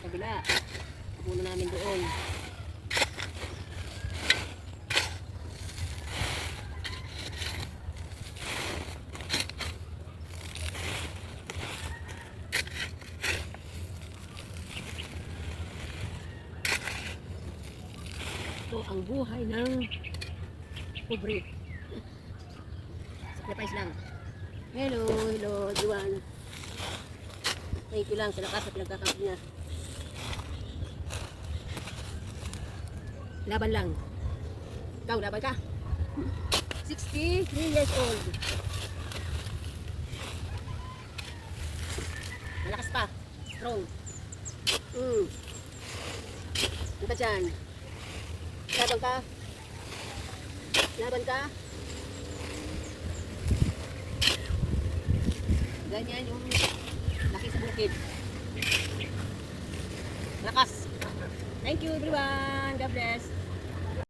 sa kabila. Puno namin doon. Ito ang buhay ng pobre. Sacrifice lang. Hello, Juan. Thank you lang sa lakas at pinagkakamp niya. Laban lang. Ikaw, laban ka. 63 years old. Malakas pa. Strong. Ano ka dyan? Laban ka. Laban ka. Ganyan yung laki sa bukid. Lakas. Thank you everyone. God bless.